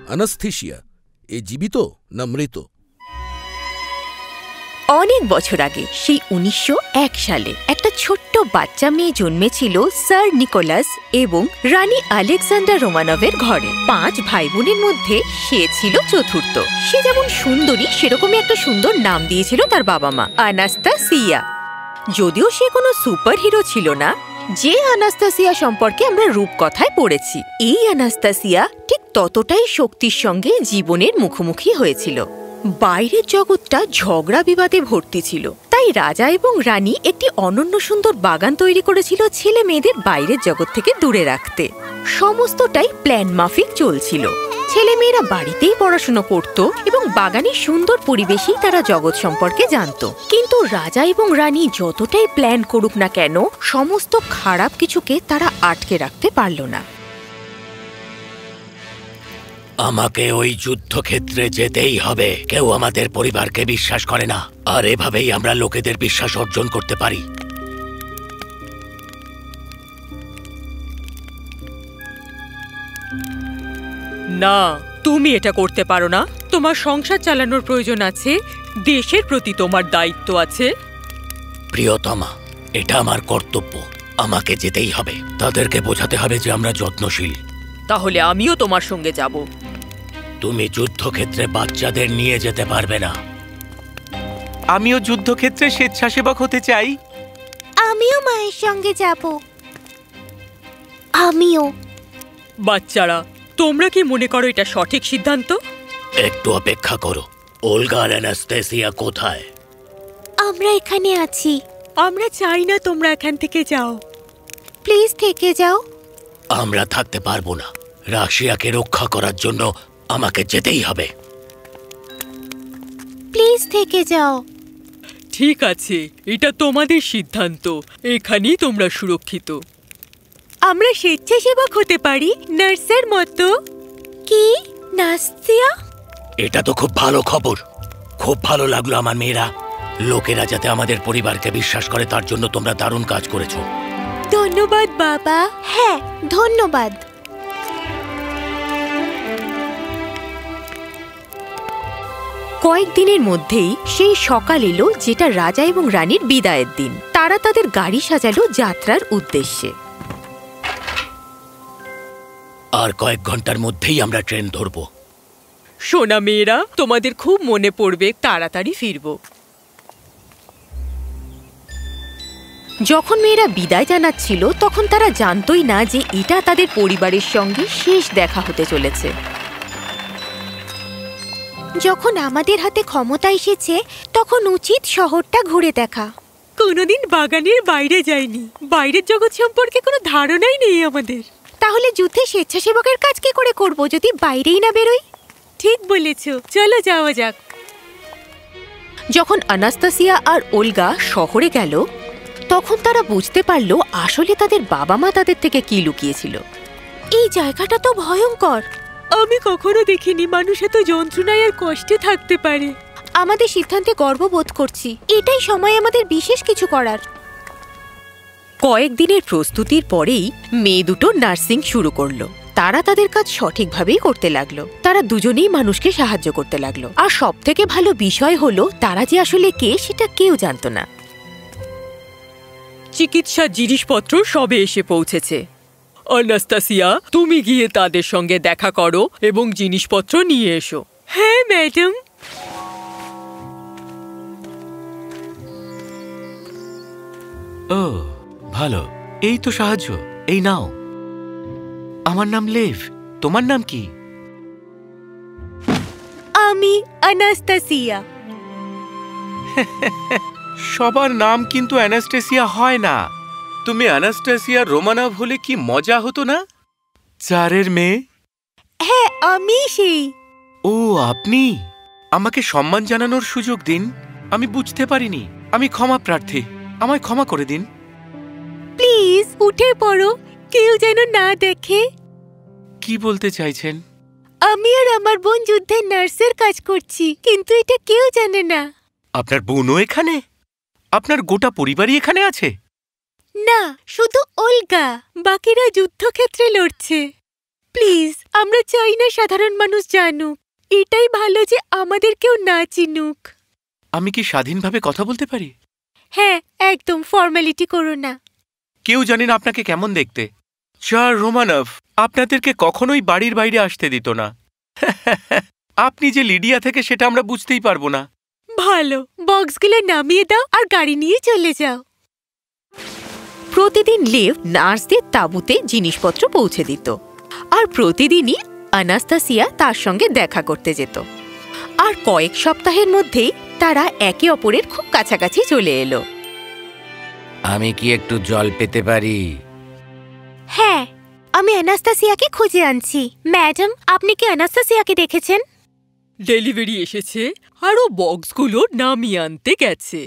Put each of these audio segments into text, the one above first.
আনাস্থেসিয়া এ জীবিত না মৃত? অনেক বছর আগে, সেই ১৯০১ সালে একটা ছোট্ট বাচ্চা মেয়ে জন্মেছিল স্যার নিকোলাস এবং রানী আলেকজান্ডার রোমানভের ঘরে। ৫ ভাই বোনের মধ্যে সে ছিল চতুর্থ। সে যেমন সুন্দরী, সেরকমই একটা সুন্দর নাম দিয়েছিল তার বাবা মা, আনাস্তাসিয়া। যদিও সে কোনো সুপার হিরো ছিল না, যে আনাস্তাসিয়া সম্পর্কে আমরা রূপকথায় পড়েছি, এই আনাস্তাসিয়া ঠিক ততটাই শক্তির সঙ্গে জীবনের মুখোমুখি হয়েছিল। বাইরের জগৎটা ঝগড়া বিবাদে ভর্তি ছিল, তাই রাজা এবং রানী একটি অনন্য সুন্দর বাগান তৈরি করেছিল ছেলে মেয়েদের বাইরের জগৎ থেকে দূরে রাখতে। সমস্তটাই প্ল্যান মাফিক চলছিল। ছেলে মেয়েরা বাড়িতেই পড়াশোনা করত এবং বাগানের সুন্দর পরিবেশেই তারা জগৎ সম্পর্কে জানত। কিন্তু রাজা এবং রানী যতটাই প্ল্যান করুক না কেন, সমস্ত খারাপ কিছুকে তারা আটকে রাখতে পারল না। আমাকে ওই যুদ্ধক্ষেত্রে যেতেই হবে। কেউ আমাদের পরিবারকে বিশ্বাস করে না, আর এভাবেই আমরা লোকেদের বিশ্বাস অর্জন করতে পারি। না, তুমি এটা করতে পারো না। তোমার সংসার চালানোর প্রয়োজন আছে, দেশের প্রতি তোমার দায়িত্ব আছে। প্রিয়তমা, এটা আমার কর্তব্য, আমাকে যেতেই হবে। তাদেরকে বোঝাতে হবে যে আমরা যত্নশীল। তাহলে আমিও তোমার সঙ্গে যাব। তুমি যুদ্ধক্ষেত্রে বাচ্চাদের নিয়ে যেতে পারবে না। আমিও যুদ্ধক্ষেত্রে স্বেচ্ছাসেবক হতে চাই। আমিও মায়ের সঙ্গে যাব। আমিও। বাচ্চারা, তোমরা কি মনে করো এটা সঠিক সিদ্ধান্ত? একটু অপেক্ষা করো। ওলগা আর অ্যানাস্তেসিয়া কোথায়? আমরা এখানে আছি। আমরা চাই না তোমরা এখান থেকে যাও। প্লিজ থেকে যাও। আমরা থাকতে পারবো না। রাশিয়াকে রক্ষা করার জন্য আমাকে যেতেই হবে। প্লিজ থেকে যাও। ঠিক আছে, এটা তোমাদের সিদ্ধান্ত। এখানেই তোমরা সুরক্ষিত। আমরা স্বেচ্ছাসেবক হতে পারি, নার্সের মতো। কি নাস্তিয়া? এটা তো খুব ভালো খবর। খুব ভালো লাগলো আমার মেয়েরা। লোকেরা যাতে আমাদের পরিবারকে বিশ্বাস করে, তার জন্য তোমরা দারুণ কাজ করেছো। ধন্যবাদ বাবা। হ্যাঁ, ধন্যবাদ। কয়েকদিনের মধ্যেই সেই সকাল এলো, যেটা রাজা এবং রানীর বিদায়ের দিন। তারা তাদের গাড়ি সাজালো যাত্রার উদ্দেশ্যে। আর কয়েক ঘন্টার মধ্যেই আমরা ট্রেন ধরবো। সোনা মেয়েরা, তোমাদের খুব মনে পড়বে। তাড়াতাড়ি ফিরবো। যখন মেয়েরা বিদায় জানাচ্ছিল, তখন তারা জানতই না যে এটা তাদের পরিবারের সঙ্গে শেষ দেখা হতে চলেছে। যখন আমাদের হাতে ক্ষমতা এসেছে, তখন উচিত শহরটা ঘুরে দেখা। কোনোদিন বাগানের বাইরে যাইনি, বাইরের জগৎ সম্পর্কে কোনো ধারণাই নেই আমাদের। তাহলে যুদ্ধে স্বেচ্ছাসেবকের কাজ কি করে করব যদি বাইরেই না বেরোই? ঠিক বলেছ, চলো যাওয়া যাক। যখন আনাস্তাসিয়া আর ওলগা শহরে গেল, তখন তারা বুঝতে পারল আসলে তাদের বাবা মা তাদের থেকে কি লুকিয়েছিল। এই জায়গাটা তো ভয়ঙ্কর। আমি কখনো দেখিনি মানুষ এত যন্ত্রণায় আর কষ্টে থাকতে পারে। আমাদের সিদ্ধান্তে গর্ববোধ করছি। এটাই সময় আমাদের বিশেষ কিছু করার। কয়েকদিনের প্রস্তুতির পরেই মেয়ে দুটো নার্সিং শুরু করলো। তারা তাদের কাজ সঠিকভাবেই করতে লাগলো। তারা দুজনেই মানুষকে সাহায্য করতে লাগলো। আর সবথেকে ভালো বিষয় হলো, তারা যে আসলে কে সেটা কেউ জানতো না। চিকিৎসার জিনিসপত্র সবে এসে পৌঁছেছে। আনাস্তাসিয়া, তুমি গিয়ে তাদের সঙ্গে দেখা করো এবং জিনিসপত্র নিয়ে এসো। হ্যাঁ ম্যাডাম। ও ভালো, এই তো সাহায্য। এই নাও। আমার নাম লেভ। তোমার নাম কি? আমি আনাস্তাসিয়া। সবার নাম কিন্তু অ্যানাস্টেসিয়া হয় না। তুমি অ্যানাস্টেসিয়া রোমানভ হলে কি মজা হতো না? জারের মেয়ে। হ্যাঁ, আমি সেই। ও আপনি। আমাকে সম্মান জানানোর সুযোগ দিন। আমি বুঝতে পারিনি। আমি ক্ষমা প্রার্থী। আমায় ক্ষমা করে দিন। প্লিজ উঠে পড়ো, কেউ যেন না দেখে। কি বলতে চাইছেন? আমি আর আমার বোন যুদ্ধের নার্সের কাজ করছি, কিন্তু এটা কেউ জানে না। আপনার বোনও এখানে? আপনার গোটা পরিবারই এখানে আছে? না, শুধু ওলগা। বাকিরা যুদ্ধক্ষেত্রে লড়ছে। প্লিজ, আমরা চাই না সাধারণ মানুষ জানুক। এটাই ভালো যে আমাদের কেউ না চিনুক। আমি কি স্বাধীনভাবে কথা বলতে পারি? হ্যাঁ, একদম ফর্মালিটি করো না। কেউ জানে না আপনাকে কেমন দেখতে। স্যার রোমানভ আপনাদেরকে কখনোই বাড়ির বাইরে আসতে দিত না। আপনি যে লিডিয়া থেকে সেটা আমরা বুঝতেই পারবো না। ভালো, বক্সগুলো নামিয়ে দাও আর গাড়ি নিয়ে চলে যাও। প্রতিদিন লেভ নার্সদের তাঁবুতে জিনিসপত্র পৌঁছে দিত, আর প্রতিদিনই আনাস্তাসিয়া তার সঙ্গে দেখা করতে যেত। আর কয়েক সপ্তাহের মধ্যেই তারা একে অপরের খুব কাছাকাছি চলে এলো। আমি কি একটু জল পেতে পারি? হ্যাঁ, আমি আনাস্তাসিয়াকে খুঁজে আনছি। ম্যাডাম, আপনি কি আনাস্তাসিয়াকে দেখেছেন? ডেলিভারি এসেছে আর ও বক্সগুলো নামিয়ে আনতে গেছে।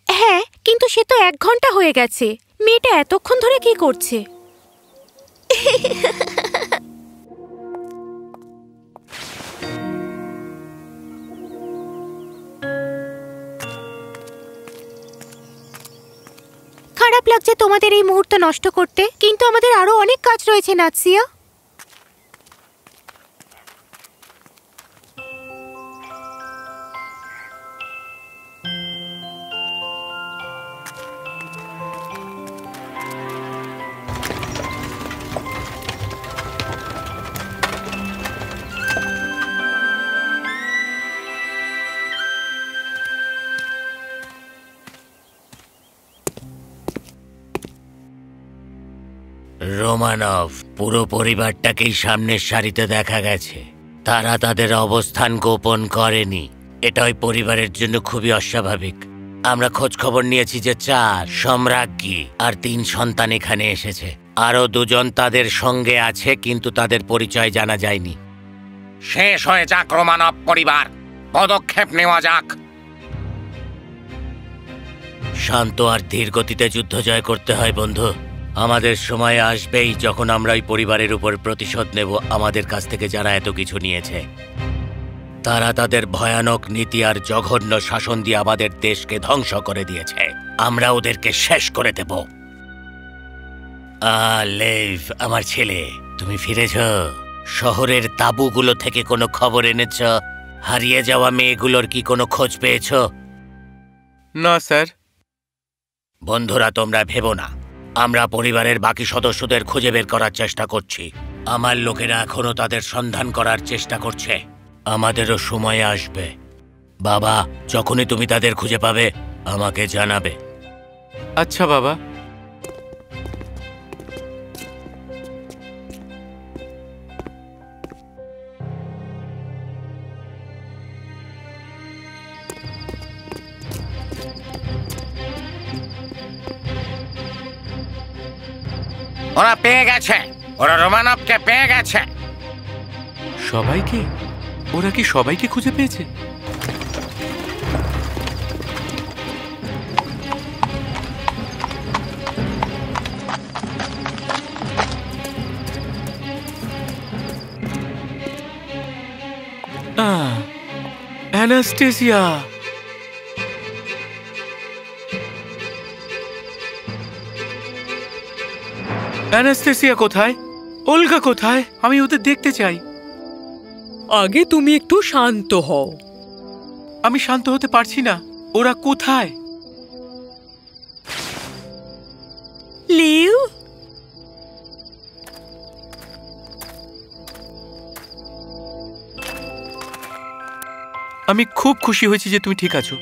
হ্যাঁ, কিন্তু সে তো 1 ঘন্টা হয়ে গেছে। মেয়েটা এতক্ষণ ধরে কি করছে? খারাপ লাগছে তোমাদের এই মুহূর্ত নষ্ট করতে, কিন্তু আমাদের আরো অনেক কাজ রয়েছে নাৎসিয়া। রোমানভ পুরো পরিবারটাকেই সামনের সারিতে দেখা গেছে। তারা তাদের অবস্থান গোপন করেনি। এটা ওই পরিবারের জন্য খুবই অস্বাভাবিক। আমরা খোঁজ খবর নিয়েছি যে 4 সম্রাজ্ঞী আর 3 সন্তান এখানে এসেছে। আরো 2 জন তাদের সঙ্গে আছে, কিন্তু তাদের পরিচয় জানা যায়নি। শেষ হয়ে যাক রোমানভ পরিবার, পদক্ষেপ নেওয়া যাক। শান্ত আর ধীর গতিতে যুদ্ধ জয় করতে হয় বন্ধু। আমাদের সময় আসবেই যখন আমরা ওই পরিবারের উপর প্রতিশোধ নেব, আমাদের কাছ থেকে যারা এত কিছু নিয়েছে। তারা তাদের ভয়ানক নীতি আর জঘন্য শাসন দিয়ে আমাদের দেশকে ধ্বংস করে দিয়েছে। আমরা ওদেরকে শেষ করে দেব। লেভ, আমার ছেলে, তুমি ফিরেছ? শহরের তাঁবুগুলো থেকে কোনো খবর এনেছ? হারিয়ে যাওয়া মেয়েগুলোর কি কোনো খোঁজ পেয়েছ? না স্যার। বন্ধুরা, তোমরা ভেবো না, আমরা পরিবারের বাকি সদস্যদের খুঁজে বের করার চেষ্টা করছি। আমার লোকেরা এখনো তাদের সন্ধান করার চেষ্টা করছে। আমাদেরও সময় আসবে। বাবা, যখনই তুমি তাদের খুঁজে পাবে আমাকে জানাবে। আচ্ছা বাবা। ওরা পেয়ে গেছে, ওরা রোমানভকে পেয়ে গেছে। সবাইকে? ওরা কি সবাইকে খুঁজে পেয়েছে? অ্যানাস্টেসিয়া, অ্যানাস্টেসিয়া কোথায়? ওলগা কোথায়? আমি ওদের দেখতে চাই। আগে তুমি একটু শান্ত হও। আমি শান্ত হতে পারছি না। ওরা কোথায়? লিউ, আমি খুব খুশি হয়েছি যে তুমি ঠিক আছো।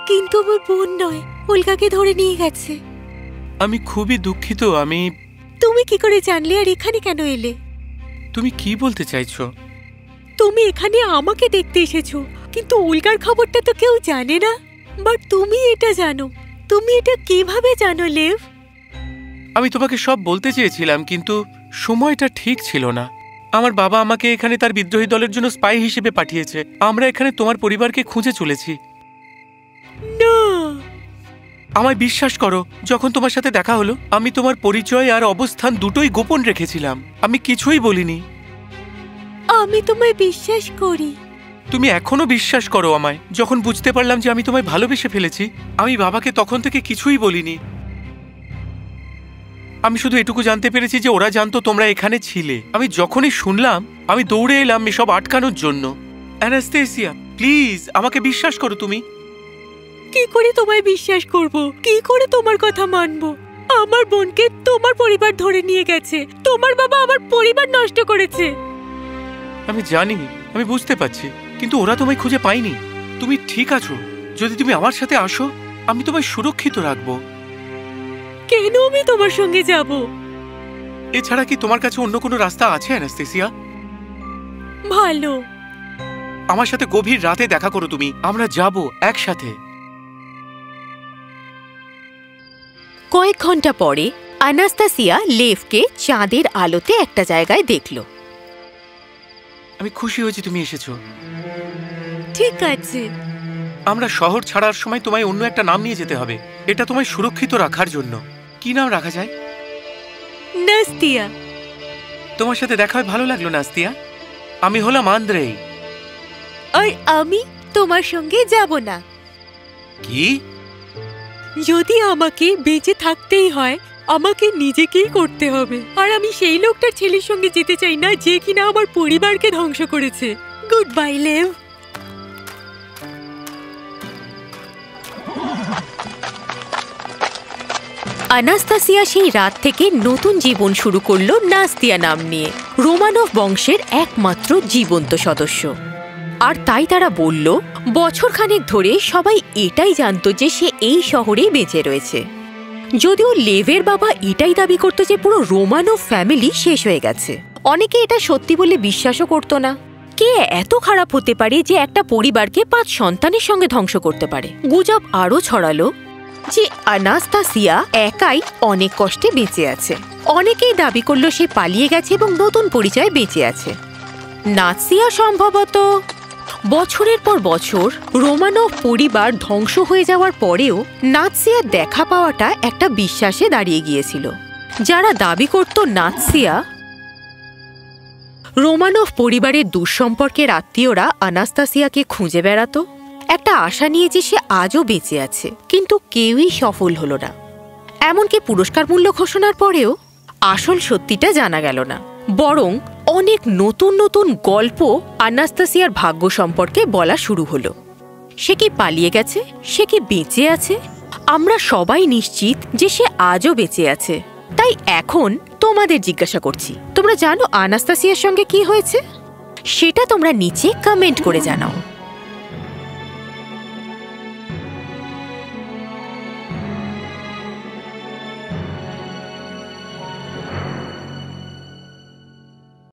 কিন্তু আমার বোন নয়, উল্কাকে ধরে নিয়ে গেছে। আমি খুবই দুঃখিত। তুমি কি করে জানলে আর এখানে কেন এলে? তুমি কি বলতে চাইছো? তুমি এখানে আমাকে দেখতে এসেছো, কিন্তু উল্কার খবরটা তো কেউ জানে না। বাট তুমি এটা জানো। তুমি এটা কিভাবে জানো লেভ? আমি তোমাকে সব বলতে চেয়েছিলাম, কিন্তু সময়টা ঠিক ছিল না। আমার বাবা আমাকে এখানে তার বিদ্রোহী দলের জন্য স্পাই হিসেবে পাঠিয়েছে। আমরা এখানে তোমার পরিবারকে খুঁজে চলেছি। না, আমায় বিশ্বাস করো, যখন তোমার সাথে দেখা হলো আমি তোমার পরিচয় আর অবস্থান দুটোই গোপন রেখেছিলাম। আমি কিছুই বলিনি। আমি তোমায় বিশ্বাস করি। তুমি এখনো বিশ্বাস করো আমায়? যখন বুঝতে পারলাম যে আমি তোমায় ভালোবেসে ফেলেছি, আমি বাবাকে তখন থেকে কিছুই বলিনি। আমি শুধু এটুকু জানতে পেরেছি যে ওরা জানতো তোমরা এখানে ছিলে। আমি যখনই শুনলাম আমি দৌড়ে এলাম এসব আটকানোর জন্য। অ্যানাস্তেসিয়া, প্লিজ আমাকে বিশ্বাস করো। তুমি কি করে তোমায় বিশ্বাস করব? কি করে তোমার কথা মানব? আমার বোনকে তোমার পরিবার ধরে নিয়ে গেছে। তোমার বাবা আমার পরিবার নষ্ট করেছে। আমি জানি, আমি বুঝতে পারছি, কিন্তু ওরা তোমায় খুঁজে পায়নি। তুমি ঠিক আছো। যদি তুমি আমার সাথে আসো আমি তোমায় সুরক্ষিত রাখবো। কেন আমি তোমার সঙ্গে যাব? এছাড়া কি তোমার কাছে অন্য কোনো রাস্তা আছে অ্যানাস্তেসিয়া? ভালো, আমার সাথে গভীর রাতে দেখা করো তুমি। আমরা যাব একসাথে। কয়েক ঘন্টা পরে আনাস্তাসিয়া লেভকে চাঁদের আলোতে একটা জায়গায় দেখল। আমি খুশি হয়েছি তুমি এসেছো। ঠিক আছে। আমরা শহর ছাড়ার সময় তোমায় অন্য একটা নাম নিয়ে যেতে হবে। এটা তোমায় সুরক্ষিত রাখার জন্য। কি নাম রাখা যায়? নাস্তিয়া। তোমার সাথে দেখা হয়ে ভালো লাগলো নাস্তিয়া। আমি হলাম আন্দ্রেই। আর আমি তোমার সঙ্গে যাব না। কি? যদি আমাকে বেঁচে থাকতেই হয় আমাকে নিজেকেই করতে হবে। আর আমি সেই লোকটার ছেলের সঙ্গে যেতে চাই না যে কিনা আমার পরিবারকে ধ্বংস করেছে। Good bye Lev. আনাস্তাসিয়া সেই রাত থেকে নতুন জীবন শুরু করলো নাস্তিয়া নাম নিয়ে, রোমানভ বংশের একমাত্র জীবন্ত সদস্য। আর তাই তারা বলল, বছরখানেক ধরে সবাই এটাই জানতো যে সে এই শহরেই বেঁচে রয়েছে। যদিও লেভের বাবা এটাই দাবি করত যে পুরো রোমানভ ফ্যামিলি শেষ হয়ে গেছে। অনেকে এটা সত্যি বলে বিশ্বাসও করত না। কে এত খারাপ হতে পারে যে একটা পরিবারকে 5 সন্তানের সঙ্গে ধ্বংস করতে পারে? গুজব আরও ছড়ালো যে আনাস্তাসিয়া একাই অনেক কষ্টে বেঁচে আছে। অনেকেই দাবি করলো সে পালিয়ে গেছে এবং নতুন পরিচয়ে বেঁচে আছে। নাস্তিয়া সম্ভবত বছরের পর বছর রোমানভ পরিবার ধ্বংস হয়ে যাওয়ার পরেও নাস্তিয়ার দেখা পাওয়াটা একটা বিশ্বাসে দাঁড়িয়ে গিয়েছিল। যারা দাবি করত নাস্তিয়া রোমানভ পরিবারের দুঃসম্পর্কের আত্মীয়রা আনাস্তাসিয়াকে খুঁজে বেড়াতো, একটা আশা নিয়ে যে সে আজও বেঁচে আছে, কিন্তু কেউই সফল হলো না। এমনকি পুরস্কার মূল্য ঘোষণার পরেও আসল সত্যিটা জানা গেল না। বরং অনেক নতুন নতুন গল্প আনাস্তাসিয়ার ভাগ্য সম্পর্কে বলা শুরু হলো। সে কি পালিয়ে গেছে? সে কি বেঁচে আছে? আমরা সবাই নিশ্চিত যে সে আজও বেঁচে আছে। তাই এখন তোমাদের জিজ্ঞাসা করছি, তোমরা জানো আনাস্তাসিয়ার সঙ্গে কি হয়েছে? সেটা তোমরা নিচে কমেন্ট করে জানাও।